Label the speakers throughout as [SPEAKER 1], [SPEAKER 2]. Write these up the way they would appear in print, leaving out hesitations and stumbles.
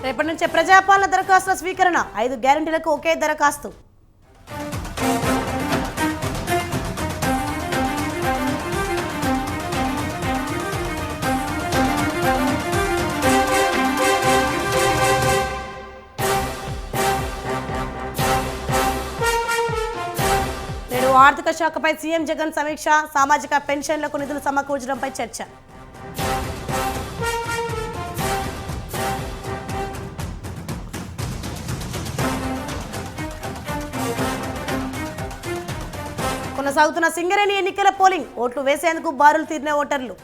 [SPEAKER 1] రేపటి నుంచే ప్రజాపాలన దరఖాస్తుల స్వీకరణ 5 గ్యారెంటీలకు ఒకే దరఖాస్తు. నేడు ఆర్థిక శాఖపై సీఎం జగన్ సమీక్ష, సామాజిక పెన్షన్లకు నిధులు సమకూర్చడంపై చర్చ. కొనసాగుతున్న సింగరేణి ఎన్నికల పోలింగ్, ఓట్లు వేసేందుకు బారులు తీరిన ఓటర్లు.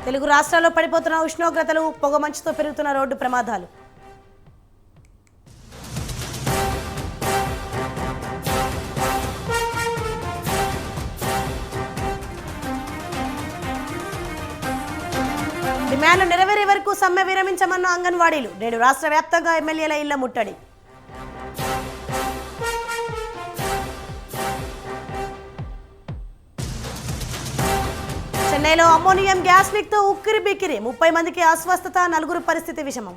[SPEAKER 1] తెలుగు రాష్ట్రాల్లో పడిపోతున్న ఉష్ణోగ్రతలు, పొగమంచుతో పెరుగుతున్న రోడ్డు ప్రమాదాలు. డిమాండ్లు నెరవేరే వరకు సమ్మె విరమించమన్న అంగన్వాడీలు. నేడు రాష్ట్ర వ్యాప్తంగా ఎమ్మెల్యేల ఇళ్ల ముట్టడి. చెన్నైలో అమ్మోనియం గ్యాస్ లీక్తో ఉక్కిరి బిక్కిరి, 30 మందికి అస్వస్థత, 4 పరిస్థితి విషమం.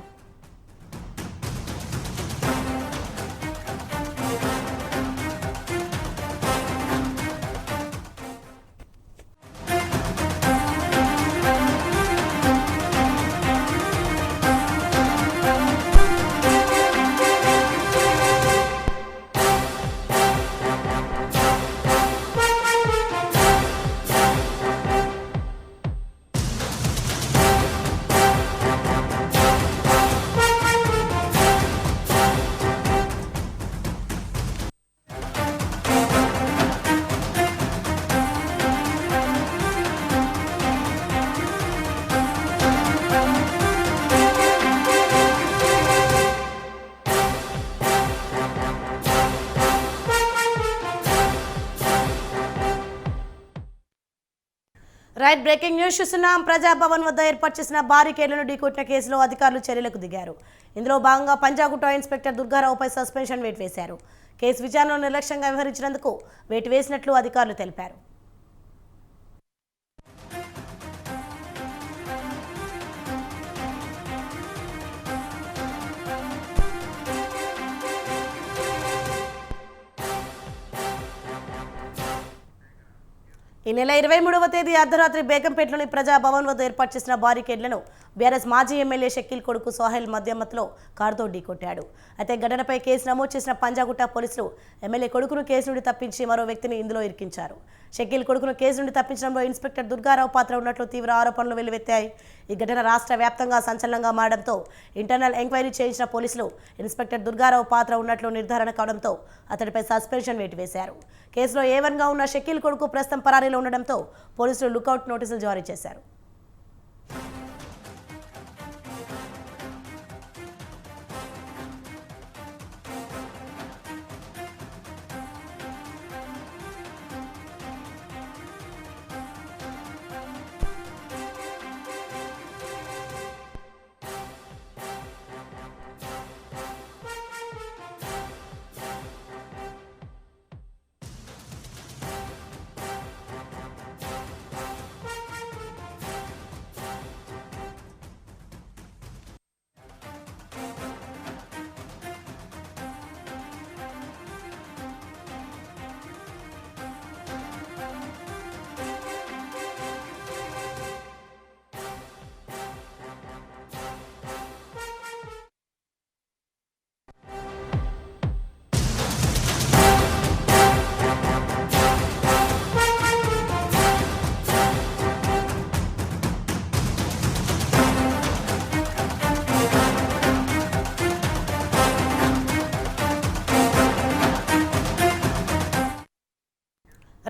[SPEAKER 1] రైట్, బ్రేకింగ్ న్యూస్ చూస్తున్నాం. ప్రజాభవన్ వద్ద ఏర్పాటు చేసిన బారికేడ్లను ఢీకొట్టిన కేసులో అధికారులు చర్యలకు దిగారు. ఇందులో భాగంగా పంజాగుట్ట ఇన్స్పెక్టర్ దుర్గారావుపై సస్పెన్షన్ వేటు వేశారు. కేసు విచారణలో నిర్లక్ష్యంగా వ్యవహరించినందుకు వేటు వేసినట్లు అధికారులు తెలిపారు. ఈ నెల 23వ తేదీ అర్ధరాత్రి బేగంపేటలోని ప్రజాభవన్ వద్ద ఏర్పాటు చేసిన బారికేడ్లను బీఆర్ఎస్ మాజీ ఎమ్మెల్యే షకీల్ కొడుకు సోహెల్ మధ్యమత్లో కారుతో ఢీకొట్టాడు. అయితే ఘటనపై కేసు నమోదు చేసిన పంజాగుట్ట పోలీసులు ఎమ్మెల్యే కొడుకును కేసు నుండి తప్పించి మరో వ్యక్తిని ఇందులో ఇరికించారు. షకీల్ కొడుకును కేసు నుండి తప్పించడంలో ఇన్స్పెక్టర్ దుర్గారావు పాత్ర ఉన్నట్లు తీవ్ర ఆరోపణలు వెల్లువెత్తాయి. ఈ ఘటన రాష్ట్ర వ్యాప్తంగా సంచలనంగా మారడంతో ఇంటర్నల్ ఎంక్వైరీ చేయించిన పోలీసులు ఇన్స్పెక్టర్ దుర్గారావు పాత్ర ఉన్నట్లు నిర్ధారణ కావడంతో అతడిపై సస్పెన్షన్ వేటు వేశారు. కేసులో ఏవన్గా ఉన్న షకీల్ కొడుకు ప్రస్తుతం పరారీలో ఉండడంతో పోలీసులు లుకౌట్ నోటీసులు జారీ చేశారు.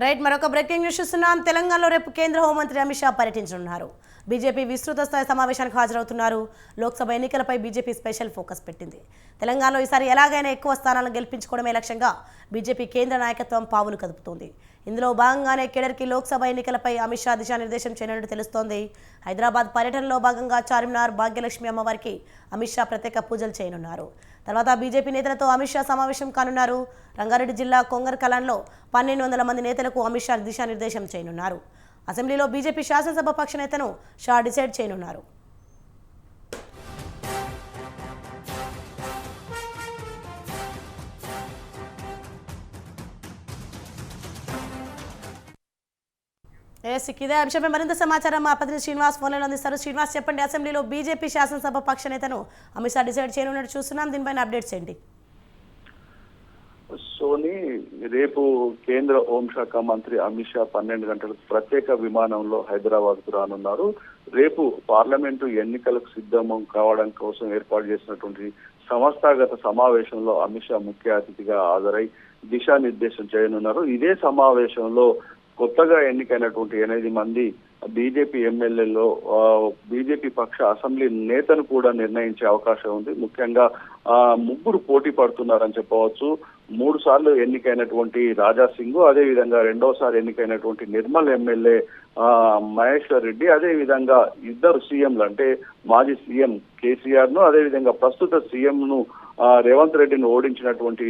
[SPEAKER 1] రైట్, మరొక బ్రేకింగ్ న్యూస్ చూస్తున్నాం. తెలంగాణలో రేపు కేంద్ర హోంమంత్రి అమిత్ షా పర్యటించనున్నారు. బీజేపీ విస్తృత స్థాయి సమావేశానికి హాజరవుతున్నారు. లోక్సభ ఎన్నికలపై బీజేపీ స్పెషల్ ఫోకస్ పెట్టింది. తెలంగాణలో ఈసారి ఎలాగైనా ఎక్కువ స్థానాలను గెలిపించుకోవడమే లక్ష్యంగా బీజేపీ కేంద్ర నాయకత్వం పావులు కదుపుతోంది. ఇందులో భాగంగానే కేడర్కి లోక్సభ ఎన్నికలపై అమిత్ షా దిశానిర్దేశం చేయనున్నట్టు తెలుస్తోంది. హైదరాబాద్ పర్యటనలో భాగంగా చార్మినార్ భాగ్యలక్ష్మి అమ్మవారికి అమిత్ షా ప్రత్యేక పూజలు చేయనున్నారు. తర్వాత బీజేపీ నేతలతో అమిత్ షా సమావేశం కానున్నారు. రంగారెడ్డి జిల్లా కొంగర్ కలాన్లో 1200 మంది నేతలకు అమిత్ షా దిశానిర్దేశం చేయనున్నారు. అసెంబ్లీలో బీజేపీ శాసనసభ పక్ష నేతను షా డిసైడ్ చేయనున్నారు. ఇదే అంశంపై మరింత సమాచారం మా ప్రతినిధి శ్రీనివాస్ ఫోన్లో అందిస్తారు. శ్రీనివాస్, చెప్పండి, అసెంబ్లీలో బీజేపీ శాసనసభ పక్ష నేతను అమిత్ షా డిసైడ్ చేయనున్నట్టు చూస్తున్నాం. దీనిపైన అప్డేట్స్ ఏంటి?
[SPEAKER 2] సోని, రేపు కేంద్ర హోంశాఖ మంత్రి అమిత్ షా 12 గంటలకు ప్రత్యేక విమానంలో హైదరాబాద్ కు రానున్నారు. రేపు పార్లమెంటు ఎన్నికలకు సిద్ధం కావడం కోసం ఏర్పాటు చేసినటువంటి సంస్థాగత సమావేశంలో అమిత్ షా ముఖ్య అతిథిగా హాజరై దిశానిర్దేశం చేయనున్నారు. ఇదే సమావేశంలో కొత్తగా ఎన్నికైనటువంటి 8 మంది బీజేపీ ఎమ్మెల్యేలో బీజేపీ పక్ష అసెంబ్లీ నేతను కూడా నిర్ణయించే అవకాశం ఉంది. ముఖ్యంగా 3 పోటీ పడుతున్నారని చెప్పవచ్చు. 3 సార్లు ఎన్నికైనటువంటి రాజా సింగ్, అదే విధంగా రెండోసారి ఎన్నికైనటువంటి నిర్మల్ ఎమ్మెల్యే మహేశ్వర్ రెడ్డి, అదే విధంగా 2 సీఎంలు అంటే మాజీ సీఎం కేసీఆర్ ను, అదే విధంగా ప్రస్తుత సీఎం ను రేవంత్ రెడ్డిని ఓడించినటువంటి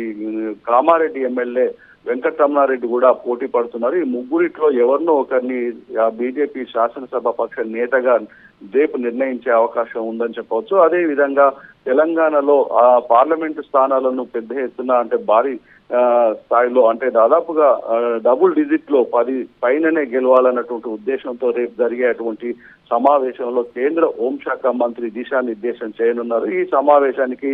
[SPEAKER 2] కామారెడ్డి ఎమ్మెల్యే వెంకటరమణారెడ్డి కూడా పోటీ పడుతున్నారు. ఈ 3 ఎవరినో ఒకరిని బీజేపీ శాసనసభ పక్ష నేతగా రేపు నిర్ణయించే అవకాశం ఉందని చెప్పవచ్చు. అదే విధంగా తెలంగాణలో పార్లమెంటు స్థానాలను పెద్ద ఎత్తున అంటే భారీ స్థాయిలో అంటే దాదాపుగా డబుల్ డిజిట్ లో 10 పైననే గెలవాలన్నటువంటి ఉద్దేశంతో రేపు జరిగేటువంటి సమావేశంలో కేంద్ర హోంశాఖ మంత్రి దిశానిర్దేశం చేయనున్నారు. ఈ సమావేశానికి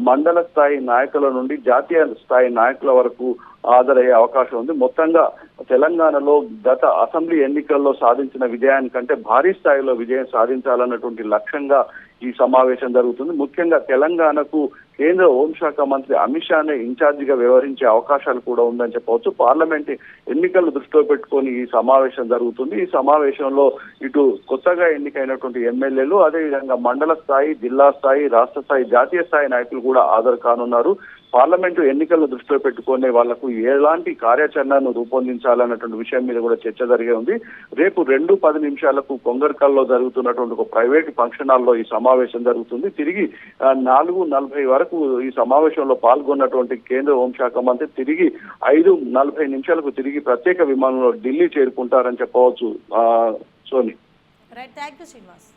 [SPEAKER 2] మండల స్థాయి నాయకుల నుండి జాతీయ స్థాయి నాయకుల వరకు హాజరయ్యే అవకాశం ఉంది. మొత్తంగా తెలంగాణలో గత అసెంబ్లీ ఎన్నికల్లో సాధించిన విజయానికంటే భారీ స్థాయిలో విజయం సాధించాలన్నటువంటి లక్ష్యంగా ఈ సమావేశం జరుగుతుంది. ముఖ్యంగా తెలంగాణకు కేంద్ర హోంశాఖ మంత్రి అమిత్ షానే ఇన్ఛార్జిగా వ్యవహరించే అవకాశాలు కూడా ఉందని చెప్పవచ్చు. పార్లమెంట్ ఎన్నికలు దృష్టిలో పెట్టుకొని ఈ సమావేశం జరుగుతుంది. ఈ సమావేశంలో ఇటు కొత్తగా ఎన్నికైనటువంటి ఎమ్మెల్యేలు, అదేవిధంగా మండల స్థాయి, జిల్లా స్థాయి, రాష్ట్ర స్థాయి, జాతీయ స్థాయి నాయకులు కూడా హాజరు కానున్నారు. పార్లమెంటు ఎన్నికలను దృష్టిలో పెట్టుకునే వాళ్లకు ఎలాంటి కార్యాచరణను రూపొందించాలన్నటువంటి విషయం మీద కూడా చర్చ జరిగే ఉంది. రేపు 2:10 కొంగర్కల్లో జరుగుతున్నటువంటి ఒక ప్రైవేట్ ఫంక్షన్ హాల్లో ఈ సమావేశం జరుగుతుంది. తిరిగి 4:40 వరకు ఈ సమావేశంలో పాల్గొన్నటువంటి కేంద్ర హోంశాఖ మంత్రి తిరిగి 5:40 తిరిగి ప్రత్యేక విమానంలో ఢిల్లీ చేరుకుంటారని చెప్పవచ్చు. Soni,
[SPEAKER 1] right, thank you Srinivas.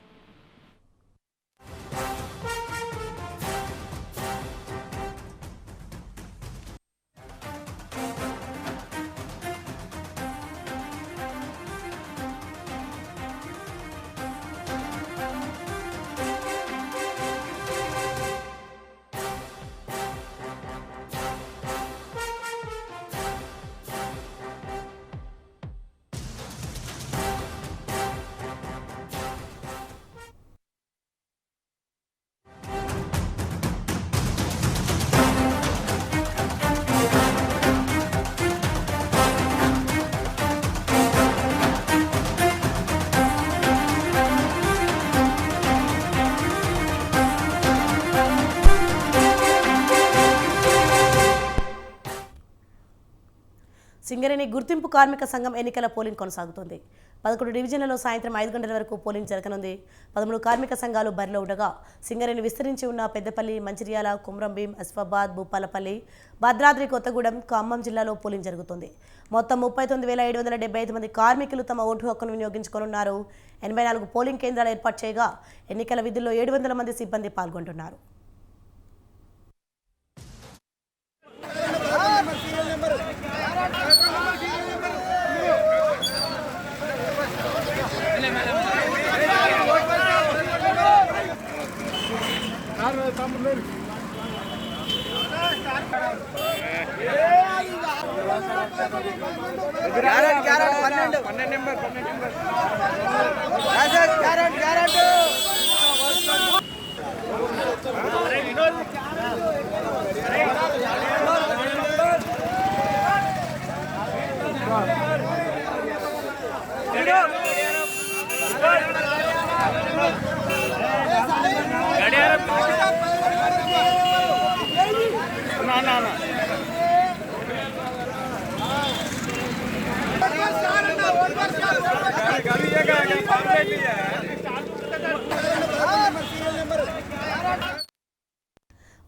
[SPEAKER 1] సింగరేణి గుర్తింపు కార్మిక సంఘం ఎన్నికల పోలింగ్ కొనసాగుతోంది. 11 డివిజన్లలో సాయంత్రం 5 గంటల వరకు పోలింగ్ జరగనుంది. 13 కార్మిక సంఘాలు బరిలో ఉండగా సింగరేణి విస్తరించి ఉన్న పెద్దపల్లి, మంచిర్యాల, కుమ్రంభీం, అస్ఫాబాద్, భూపాలపల్లి, భద్రాద్రి కొత్తగూడెం, ఖమ్మం జిల్లాలో పోలింగ్ జరుగుతుంది. మొత్తం 39,775 మంది కార్మికులు తమ ఓటు హక్కును వినియోగించుకోనున్నారు. 84 పోలింగ్ కేంద్రాలు ఏర్పాటు చేయగా ఎన్నికల విధుల్లో 700 మంది సిబ్బంది పాల్గొంటున్నారు.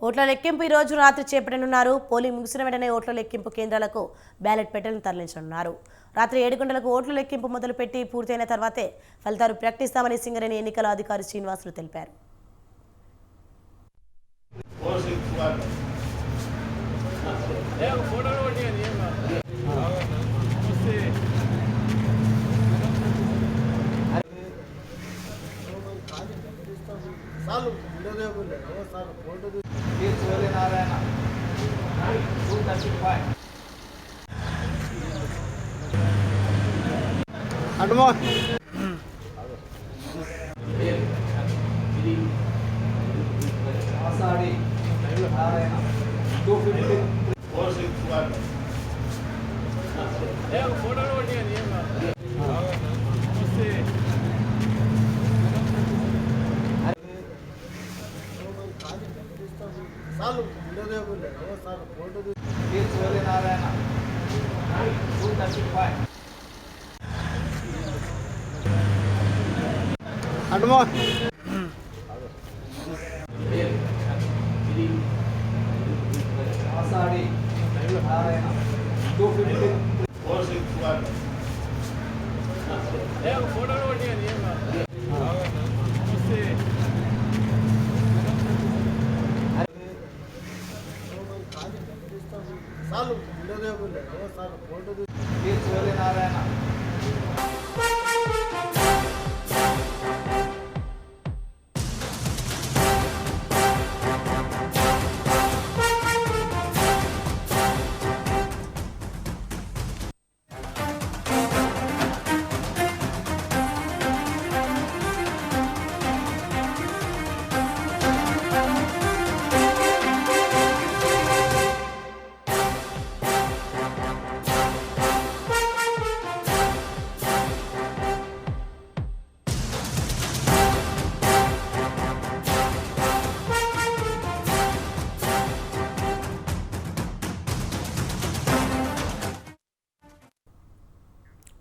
[SPEAKER 1] ఓట్ల లెక్కింపు ఈ రోజు రాత్రి చేపట్టనున్నారు. పోలింగ్ ముగిసిన వెంటనే ఓట్ల లెక్కింపు కేంద్రాలకు బ్యాలెట్ పెట్టెలను తరలించనున్నారు. రాత్రి 7 గంటలకు ఓట్ల లెక్కింపు మొదలుపెట్టి పూర్తయిన తర్వాతే ఫలితాలు ప్రకటిస్తామని సింగరేణి ఎన్నికల అధికారి శ్రీనివాసులు తెలిపారు.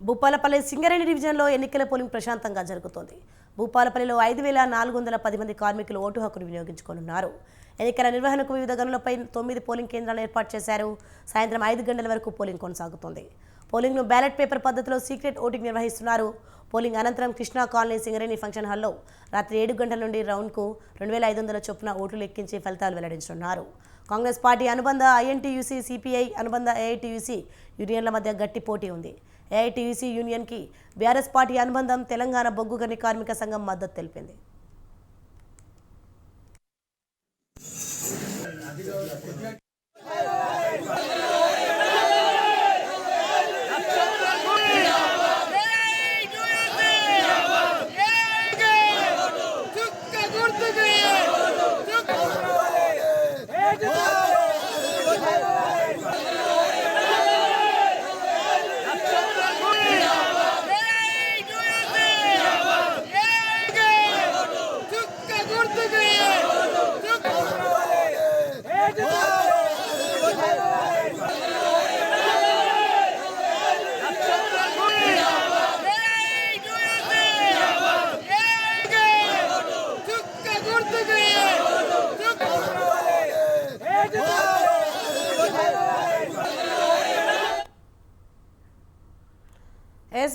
[SPEAKER 1] భూపాలపల్లి సింగరేణి డివిజన్లో ఎన్నికల పోలింగ్ ప్రశాంతంగా జరుగుతోంది. భూపాలపల్లిలో 5,410 మంది కార్మికులు ఓటు హక్కును వినియోగించుకోనున్నారు. ఎన్నికల నిర్వహణకు వివిధ గనులపై 9 పోలింగ్ కేంద్రాలను ఏర్పాటు చేశారు. సాయంత్రం 5 గంటల వరకు పోలింగ్ కొనసాగుతోంది. పోలింగ్ను బ్యాలెట్ పేపర్ పద్ధతిలో సీక్రెట్ ఓటింగ్ నిర్వహిస్తున్నారు. పోలింగ్ అనంతరం కృష్ణా కాలనీ సింగరేణి ఫంక్షన్ హాల్లో రాత్రి 7 గంటల నుండి రౌండ్కు 2,500 చొప్పున ఓట్లు లెక్కించి ఫలితాలు వెల్లడించనున్నారు. కాంగ్రెస్ పార్టీ అనుబంధ ఐఎన్టీయూసీ, సిపిఐ అనుబంధ ఏఐటీయూసీ యూనియన్ల మధ్య గట్టి పోటీ ఉంది. ఏఐటీయూసీ యూనియన్కి బీఆర్ఎస్ పార్టీ అనుబంధం తెలంగాణ బొగ్గు గని కార్మిక సంఘం మద్దతు తెలిపింది.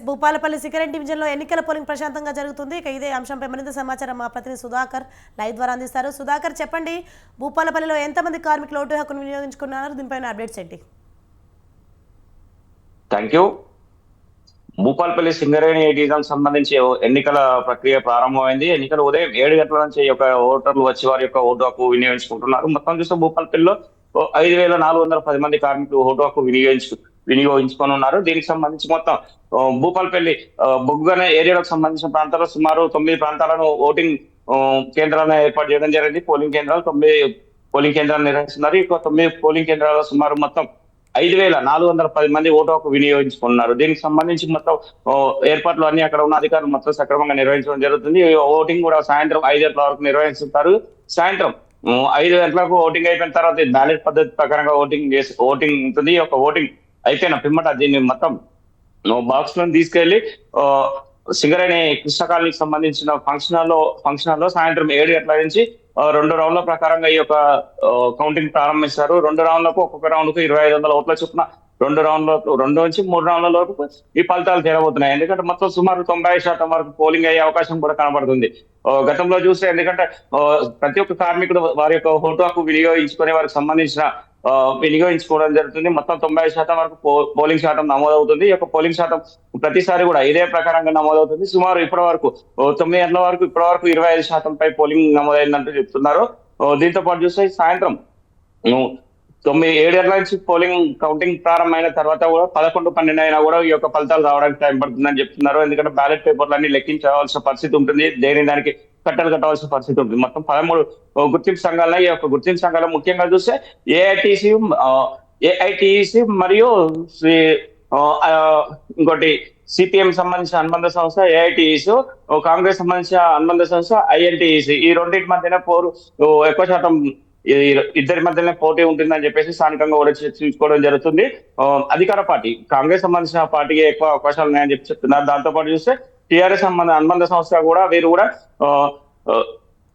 [SPEAKER 1] భూపాలపల్లి సింగరేణి డివిజన్లో ఎన్నికల పోలింగ్ ప్రశాంతంగా జరుగుతుంది. ఇక ఇదే అంశంపై మరింత సమాచారం మా ప్రతినిధి సుధాకర్ లైవ్ ద్వారా అందిస్తారు. సుధాకర్, చెప్పండి, భూపాలపల్లిలో ఎంతమంది కార్మికులు ఓటు హక్కును వినియోగించుకున్నారు? దీనిపైన అప్డేట్స్ ఏంటి?
[SPEAKER 3] Thank you. Bhupalpally Singareni division సంబంధించి ఎన్నికల ప్రక్రియ ప్రారంభమైంది. ఎన్నికలు ఉదయం 7 గంటల నుంచి ఓటర్లు వచ్చి వారి యొక్క ఓటు హక్కు వినియోగించుకుంటున్నారు. మొత్తం చూస్తే భూపాలపల్లిలో 5,410 మంది కార్మికులు ఓటు హక్కు వినియోగించుకొని ఉన్నారు. దీనికి సంబంధించి మొత్తం భూపాలపల్లి బొగ్గుగని ఏరియాలకు సంబంధించిన ప్రాంతాల్లో సుమారు 9 ప్రాంతాలను ఓటింగ్ కేంద్రాలను ఏర్పాటు చేయడం జరిగింది. పోలింగ్ కేంద్రాలు 9 పోలింగ్ కేంద్రాలు నిర్వహిస్తున్నారు. ఈ 9 పోలింగ్ కేంద్రాల్లో సుమారు మొత్తం 5,410 మంది ఓటు హక్కు వినియోగించుకున్నారు. దీనికి సంబంధించి మొత్తం ఏర్పాట్లు అన్ని అక్కడ ఉన్న అధికారులు మొత్తం సక్రమంగా నిర్వహించడం జరుగుతుంది. ఓటింగ్ కూడా సాయంత్రం 5 గంటల వరకు నిర్వహిస్తుంటారు. సాయంత్రం 5 గంటలకు ఓటింగ్ అయిపోయిన తర్వాత బ్యాలెట్ పద్ధతి ప్రకారంగా ఓటింగ్ ఉంటుంది. ఈ యొక్క ఓటింగ్ అయిపోయిన పిమ్మట దీన్ని మొత్తం బాక్స్ లో తీసుకెళ్లి సింగరేణి కృష్ణ కాలనీకి సంబంధించిన ఫంక్షన్ హాల్లో సాయంత్రం 7 గంటల నుంచి రెండు రౌండ్ల ప్రకారంగా ఈ యొక్క కౌంటింగ్ ప్రారంభిస్తారు. రెండు రౌండ్లకు ఒక్కొక్క రౌండ్ కు 2500 ఓట్ల చొప్పున రెండు నుంచి 3 రౌండ్ల లోపు ఈ ఫలితాలు తేలబోతున్నాయి. ఎందుకంటే మొత్తం సుమారు 90% వరకు పోలింగ్ అయ్యే అవకాశం కూడా కనబడుతుంది. గతంలో చూస్తే ఎందుకంటే ప్రతి ఒక్క కార్మికుడు వారి యొక్క ఓటు హక్కు వినియోగించుకునే వారికి సంబంధించిన వినియోగించుకోవడం జరుగుతుంది. మొత్తం 90% వరకు పోలింగ్ శాతం నమోదవుతుంది. ఈ యొక్క పోలింగ్ శాతం ప్రతిసారి కూడా ఇదే ప్రకారంగా నమోదవుతుంది. సుమారు ఇప్పటి వరకు 9 గంటల వరకు ఇప్పటి వరకు 25% పై పోలింగ్ నమోదైందంటూ చెప్తున్నారు. దీంతో పాటు చూస్తే సాయంత్రం 7 గంటల నుంచి పోలింగ్ కౌంటింగ్ ప్రారంభమైన తర్వాత కూడా 11, 12 అయినా కూడా ఈ యొక్క ఫలితాలు రావడానికి టైం పడుతుందని చెప్తున్నారు. ఎందుకంటే బ్యాలెట్ పేపర్లన్నీ లెక్కించవలసిన పరిస్థితి ఉంటుంది. దానికి కట్టలు కట్టవలసిన పరిస్థితి ఉంటుంది. మొత్తం 13 గుర్తింపు సంఘాల ఈ యొక్క గుర్తింపు సంఘాలు ముఖ్యంగా చూస్తే ఏఐటిసి మరియు ఇంకోటి సిపిఎం సంబంధించిన అనుబంధ సంస్థ ఏఐటిసి, కాంగ్రెస్ సంబంధించిన అనుబంధ సంస్థ ఐఎన్టీఈసి, ఈ రెండింటి మధ్యనే ఎక్కువ శాతం ఇద్దరి మధ్యనే పోటీ ఉంటుందని చెప్పేసి స్థానికంగా కూడా చర్చించుకోవడం జరుగుతుంది. అధికార పార్టీ కాంగ్రెస్ సంబంధించిన పార్టీకి ఎక్కువ అవకాశాలు ఉన్నాయని చెప్తున్నారు. దాంతో పాటు చూస్తే టిఆర్ఎస్ అనుబంధ సంస్థ కూడా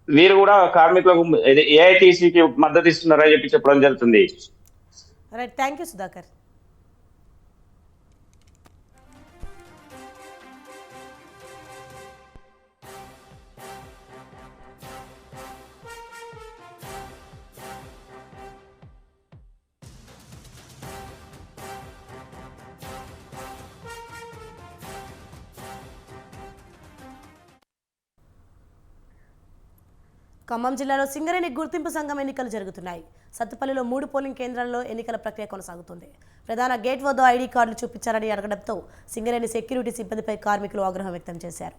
[SPEAKER 3] వీరు కూడా కార్మికులకు ఏఐటిసికి మద్దతు ఇస్తున్నారని చెప్పడం జరుగుతుంది.
[SPEAKER 1] Right, thank you Sudhakar. Khammam జిల్లాలో సింగరేణి గుర్తింపు సంఘం ఎన్నికలు జరుగుతున్నాయి. సత్తుపల్లిలో 3 పోలింగ్ కేంద్రాల్లో ఎన్నికల ప్రక్రియ కొనసాగుతుంది. ప్రధాన గేట్ వద్ద ఐడి కార్డులు చూపించారని అడగడంతో సింగరేణి సెక్యూరిటీ సిబ్బందిపై కార్మికులు ఆగ్రహం వ్యక్తం చేశారు.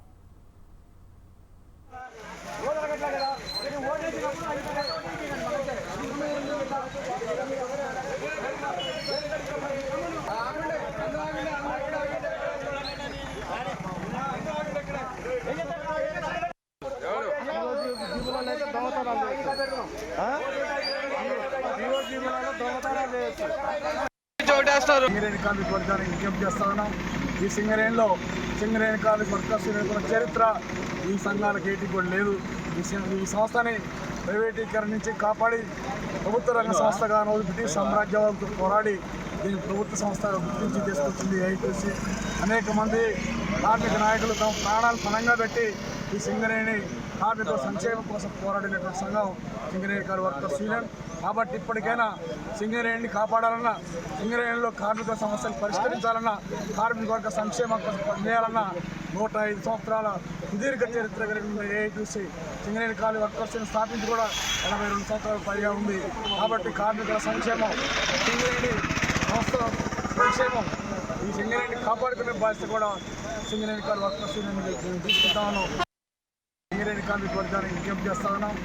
[SPEAKER 4] సింగరేణి కార్మిక వర్గానికి విజ్ఞప్తి చేస్తా ఉన్నాం. ఈ సింగరేణి కార్మిక వర్కర్స్ చరిత్ర ఈ సంఘాలకు ఏటి కూడా లేదు. ఈ సంస్థని ప్రైవేటీకరణ నుంచి కాపాడి ప్రభుత్వ రంగ సంస్థగా బ్రిటిష్ సామ్రాజ్యాలతో పోరాడి దీన్ని ప్రభుత్వ సంస్థగా గుర్తించి తీసుకొచ్చింది ఐటీసీ. అనేక మంది కార్మిక నాయకులు తమ ప్రాణాలు పణంగా పెట్టి ఈ సింగరేణి కార్మికుల సంక్షేమం కోసం పోరాడినటువంటి సంఘం సింగరేణి వర్కర్స్ యూనియన్. కాబట్టి ఇప్పటికైనా సింగరేణిని కాపాడాలన్నా, సింగరేణిలో కార్మిక సమస్యలు పరిష్కరించాలన్నా, కార్మిక వర్గ సంక్షేమం కోసం పనిచేయాలన్నా 105 సంవత్సరాల సుదీర్ఘ చరిత్ర కలిగిన ఏఐటీసీ సింగరేణి కార్మిక వర్కర్స్ని స్థాపించి కూడా 82 సంవత్సరాల పైగా ఉంది. కాబట్టి కార్మికుల సంక్షేమం, సింగరేణి సంస్థ సంక్షేమం, ఈ సింగరేణిని కాపాడుకునే బాధ్యత కూడా సింగరేణి కార్మిక వర్కర్స్ యూనియన్ తీసుకుంటా ఉన్నాం. సింగరేణి కార్మిక వర్గానికి విజ్ఞప్తి చేస్తా ఉన్నాం.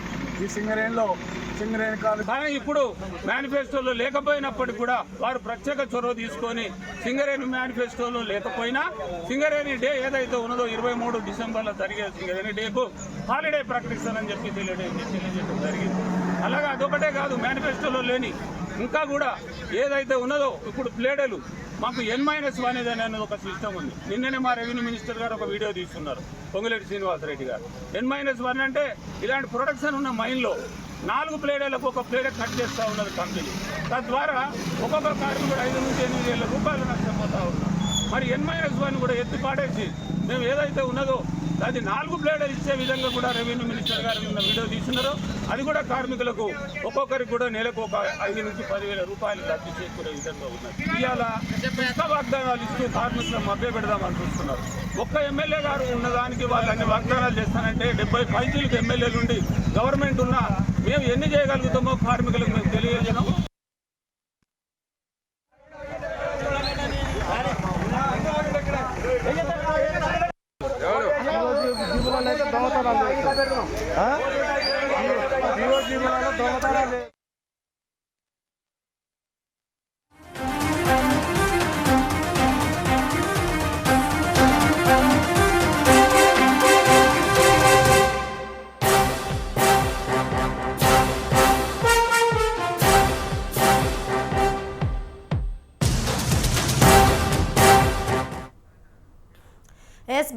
[SPEAKER 4] ఈ సింగరేణి
[SPEAKER 5] కానీ ఇప్పుడు మేనిఫెస్టోలో లేకపోయినప్పటికీ కూడా వారు ప్రత్యేక చొరవ తీసుకొని సింగరేణి మేనిఫెస్టోలో లేకపోయినా సింగరేణి డే ఏదైతే ఉన్నదో 23 డిసెంబర్లో జరిగే సింగరేణి డేకు హాలిడే ప్రకటిస్తానని చెప్పి తెలియజేయడం జరిగింది. అలాగే అదొకటే కాదు, మేనిఫెస్టోలో లేని ఇంకా కూడా ఏదైతే ఉన్నదో ఇప్పుడు ప్లేడలు మాకు N-1 అనేది ఒక సిస్టమ్ ఉంది. నిన్ననే మా రెవెన్యూ మినిస్టర్ గారు ఒక వీడియో తీసుకున్నారు, పొంగులేటి శ్రీనివాసరెడ్డి గారు. N-1 అంటే ఇలాంటి ప్రొడక్షన్ ఉన్న మైన్లో 4 ప్లేడలకు ఒక ప్లేడ కట్ చేస్తూ ఉన్నది కంపెనీ. తద్వారా ఒక్కొక్క కార్మికుడు 5 నుంచి 8 వేల రూపాయలు నష్టపోతూ ఉన్నాం. మరి N-1 కూడా ఎత్తి పాడేసి మేము ఏదైతే ఉన్నదో అది 4 ప్లేడలు ఇచ్చే విధంగా కూడా రెవెన్యూ మినిస్టర్ గారు నిన్న వీడియో తీసుకున్నారో అది కూడా కార్మికులకు ఒక్కొక్కరికి కూడా నెలకు ఒక 5 నుంచి 10,000 రూపాయలు లబ్ధి చేకూరే విధంగా ఉన్నది. ఇవాళ కొత్త వాగ్దానాలు ఇస్తూ కార్మికులను మభ్య పెడదామని చూస్తున్నారు. ఒక్క ఎమ్మెల్యే గారు ఉన్నదానికి వాళ్ళు అన్ని వాగ్దానాలు చేస్తానంటే 70 పైచీలకు ఎమ్మెల్యేలు ఉండి గవర్నమెంట్ ఉన్నా మేము ఎన్ని చేయగలుగుతామో కార్మికులకు మేము తెలియజేయడం.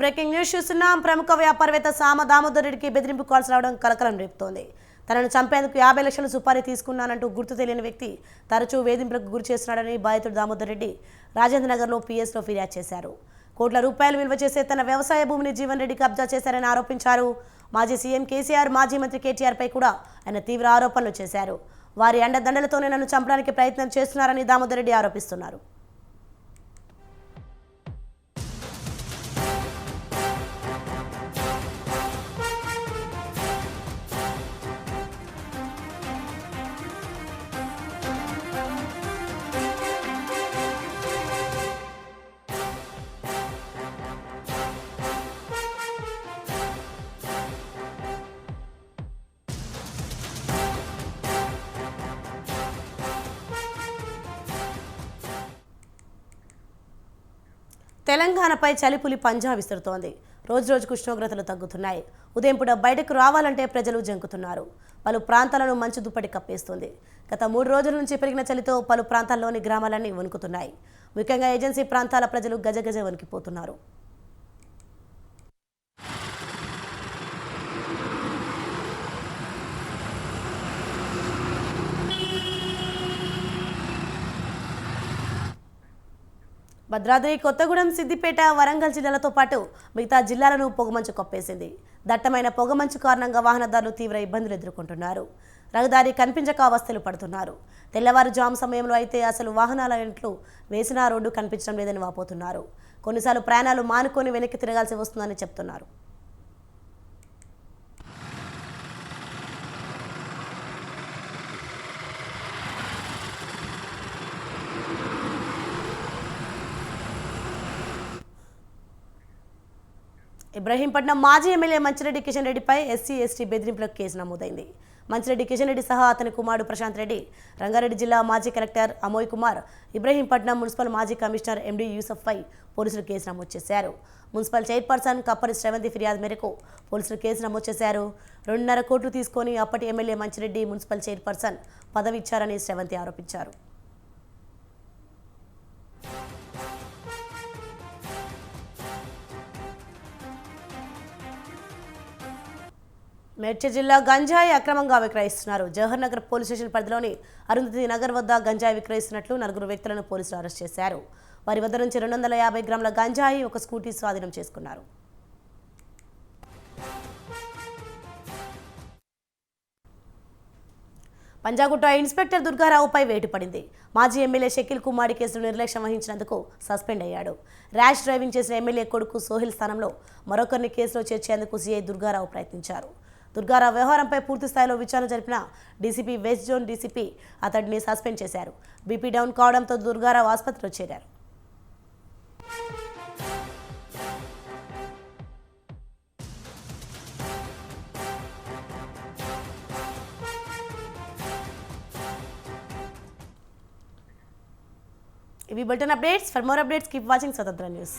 [SPEAKER 1] బ్రేకింగ్ న్యూస్ చూస్తున్నాం. ప్రముఖ వ్యాపారవేత్త సామ దామోదర్ రెడ్డికి బెదిరింపు కాల్స్ రావడం కలకలం రేపుతోంది. తనను చంపేందుకు 50 లక్షల సుపారీ తీసుకున్నానంటూ గుర్తు తెలియని వ్యక్తి తరచూ వేధింపులకు గురి చేస్తున్నాడని బాధితుడు దామోదర్ రెడ్డి రాజేంద్రనగర్లో పిఎస్లో ఫిర్యాదు చేశారు. కోట్ల రూపాయలు విలువ చేసే తన వ్యవసాయ భూమిని జీవన్ రెడ్డి కబ్జా చేశారని ఆరోపించారు. మాజీ సీఎం కేసీఆర్, మాజీ మంత్రి కేటీఆర్పై కూడా ఆయన తీవ్ర ఆరోపణలు చేశారు. వారి అండదండలతోనే నన్ను చంపడానికి ప్రయత్నం చేస్తున్నారని దామోదర్ రెడ్డి ఆరోపిస్తున్నారు. తెలంగాణపై చలిపులి పంజా విసురుతోంది. రోజురోజుకు ఉష్ణోగ్రతలు తగ్గుతున్నాయి. ఉదయం పూట బయటకు రావాలంటే ప్రజలు జంకుతున్నారు. పలు ప్రాంతాలను మంచు దుప్పటి కప్పేస్తుంది. గత 3 రోజుల నుంచి పెరిగిన చలితో పలు ప్రాంతాల్లోని గ్రామాలన్నీ వణుకుతున్నాయి. ముఖ్యంగా ఏజెన్సీ ప్రాంతాల ప్రజలు గజగజ వణికిపోతున్నారు. భద్రాద్రి కొత్తగూడెం, సిద్దిపేట, వరంగల్ జిల్లాలతో పాటు మిగతా జిల్లాలను పొగమంచు కప్పేసింది. దట్టమైన పొగమంచు కారణంగా వాహనదారులు తీవ్ర ఇబ్బందులు ఎదుర్కొంటున్నారు. రహదారి కనిపించక అవస్థలు పడుతున్నారు. తెల్లవారుజాము సమయంలో అయితే అసలు వాహనాల ఇంట్లు వేసిన రోడ్డు కనిపించడం లేదని వాపోతున్నారు. కొన్నిసార్లు ప్రయాణాలు మానుకొని వెనక్కి తిరగాల్సి వస్తుందని చెప్తున్నారు. ఇబ్రహీంపట్నం మాజీ ఎమ్మెల్యే మంచిరెడ్డి కిషన్ రెడ్డిపై ఎస్సీ/ఎస్టీ బెదిరింపులకు కేసు నమోదైంది. మంచిరెడ్డి కిషన్ రెడ్డి సహా అతని కుమారుడు ప్రశాంత్ రెడ్డి, రంగారెడ్డి జిల్లా మాజీ కలెక్టర్ అమోయ్ కుమార్, ఇబ్రహీంపట్నం మున్సిపల్ మాజీ కమిషనర్ ఎండి యూసఫ్పై పోలీసులు కేసు నమోదు చేశారు. మున్సిపల్ చైర్పర్సన్ కప్పరి శ్రవంతి ఫిర్యాదు మేరకు పోలీసులు కేసు నమోదు చేశారు. 2.5 కోట్లు తీసుకొని అప్పటి ఎమ్మెల్యే మంచిరెడ్డి మున్సిపల్ చైర్పర్సన్ పదవి ఇచ్చారని శ్రవంతి ఆరోపించారు. మేడ్చల్ జిల్లా గంజాయి అక్రమంగా విక్రయిస్తున్నారు. జవహర్ నగర్ పోలీస్ స్టేషన్ పరిధిలోని అరుంధతి నగర్ వద్ద గంజాయి విక్రయిస్తున్నట్లు 4 వ్యక్తులను పోలీసులు అరెస్ట్ చేశారు. వారి వద్ద నుంచి 250 గ్రాముల గంజాయి, ఒక స్కూటీ స్వాధీనం చేసుకున్నారు. పంజాగుట్ట ఇన్స్పెక్టర్ దుర్గారావుపై వేటు పడింది. మాజీ ఎమ్మెల్యే షకీల్ కుమాడి కేసులో నిర్లక్ష్యం వహించినందుకు సస్పెండ్ అయ్యాడు. ర్యాష్ డ్రైవింగ్ చేసిన ఎమ్మెల్యే కొడుకు సోహిల్ స్థానంలో మరొకరిని కేసులో చేర్చేందుకు సీఐ దుర్గారావు ప్రయత్నించారు. దుర్గారావు వ్యవహారంపై పూర్తి స్థాయిలో విచారణ జరిపిన డీసీపీ వెస్ట్ జోన్ డీసీపీ అతడిని సస్పెండ్ చేశారు. బీపీ డౌన్ కావడంతో దుర్గారావు ఆసుపత్రిలో చేరారు. ఇవి bulletin updates. For more updates keep watching స్వతంత్ర న్యూస్.